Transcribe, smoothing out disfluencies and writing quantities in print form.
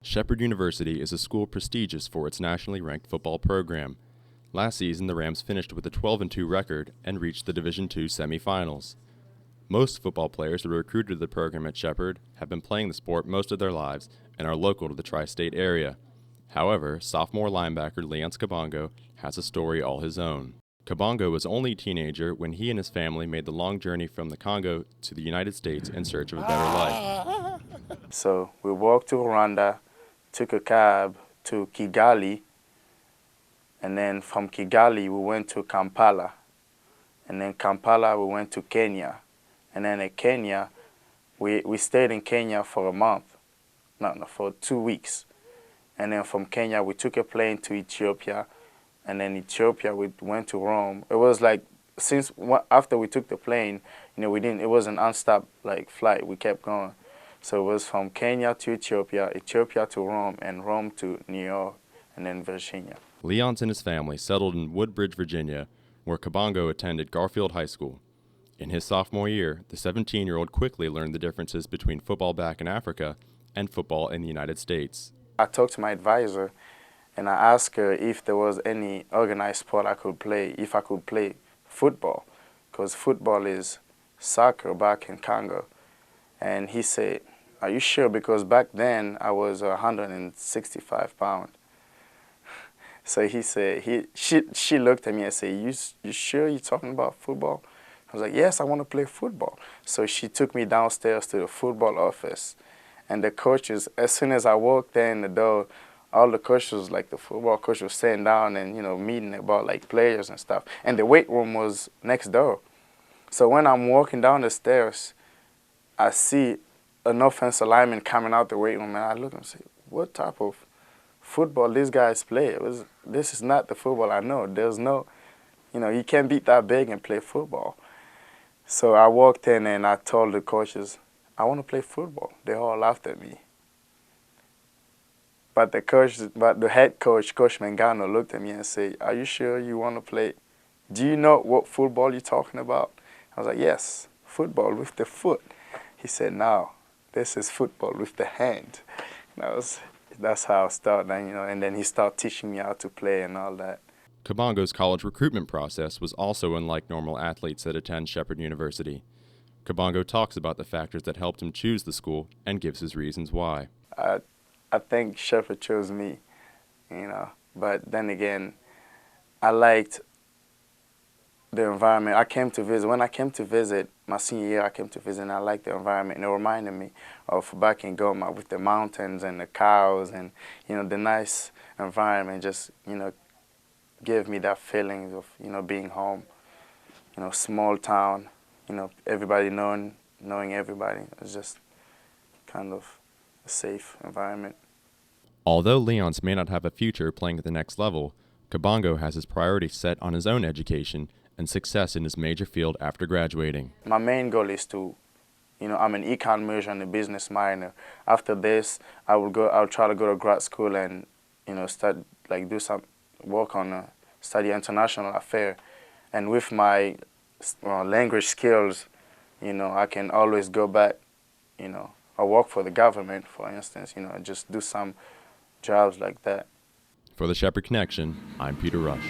Shepherd University is a school prestigious for its nationally ranked football program. Last season, the Rams finished with a 12-2 record and reached the Division II semifinals. Most football players who are recruited to the program at Shepherd have been playing the sport most of their lives and are local to the tri-state area. However, sophomore linebacker Leons Kabongo has a story all his own. Kabongo was only a teenager when he and his family made the long journey from the Congo to the United States in search of a better life. So we walked to Rwanda, took a cab to Kigali, and then from Kigali we went to Kampala, and then Kampala we went to Kenya, and then in Kenya we stayed in Kenya for a month, for 2 weeks, and then from Kenya we took a plane to Ethiopia, and then Ethiopia we went to Rome. It was like after we took the plane, it was an unstopped flight. We kept going. So it was from Kenya to Ethiopia, Ethiopia to Rome, and Rome to New York, and then Virginia. Leons and his family settled in Woodbridge, Virginia, where Kabongo attended Garfield High School. In his sophomore year, the 17-year-old quickly learned the differences between football back in Africa and football in the United States. I talked to my advisor, and I asked her if there was any organized sport I could play, if I could play football, because football is soccer back in Congo. And he said, "Are you sure?" Because back then I was 165 pounds. So he said, she looked at me and said, you sure you're talking about football? I was like, yes, I want to play football. So she took me downstairs to the football office. And the coaches, as soon as I walked in the door, all the coaches, like the football coach, was sitting down and, meeting about players and stuff. And the weight room was next door. So when I'm walking down the stairs, I see an offensive lineman coming out the weight room, and I look and say, what type of football these guys play? This is not the football I know. There's no, you can't beat that big and play football. So I walked in and I told the coaches, I want to play football. They all laughed at me. But the head coach, Coach Mangano, looked at me and said, are you sure you want to play? Do you know what football you're talking about? I was like, yes, football with the foot. He said, no, this is football with the hand. That's how I started, and then he started teaching me how to play and all that. Kabongo's college recruitment process was also unlike normal athletes that attend Shepherd University. Kabongo talks about the factors that helped him choose the school and gives his reasons why. I think Shepherd chose me, but then again, I liked the environment. When I came to visit, my senior year, I came to visit, and I liked the environment. And it reminded me of back in Goma with the mountains and the cows and, the nice environment just, gave me that feeling of, being home. Small town, everybody knowing everybody. It's just kind of a safe environment. Although Leons may not have a future playing at the next level, Kabongo has his priorities set on his own education and success in his major field after graduating. My main goal is to, I'm an econ major and a business minor. After this, I'll try to go to grad school and, do some work on study international affairs. And with my language skills, I can always go back, or work for the government, for instance, just do some jobs like that. For the Shepherd Connection, I'm Peter Rush.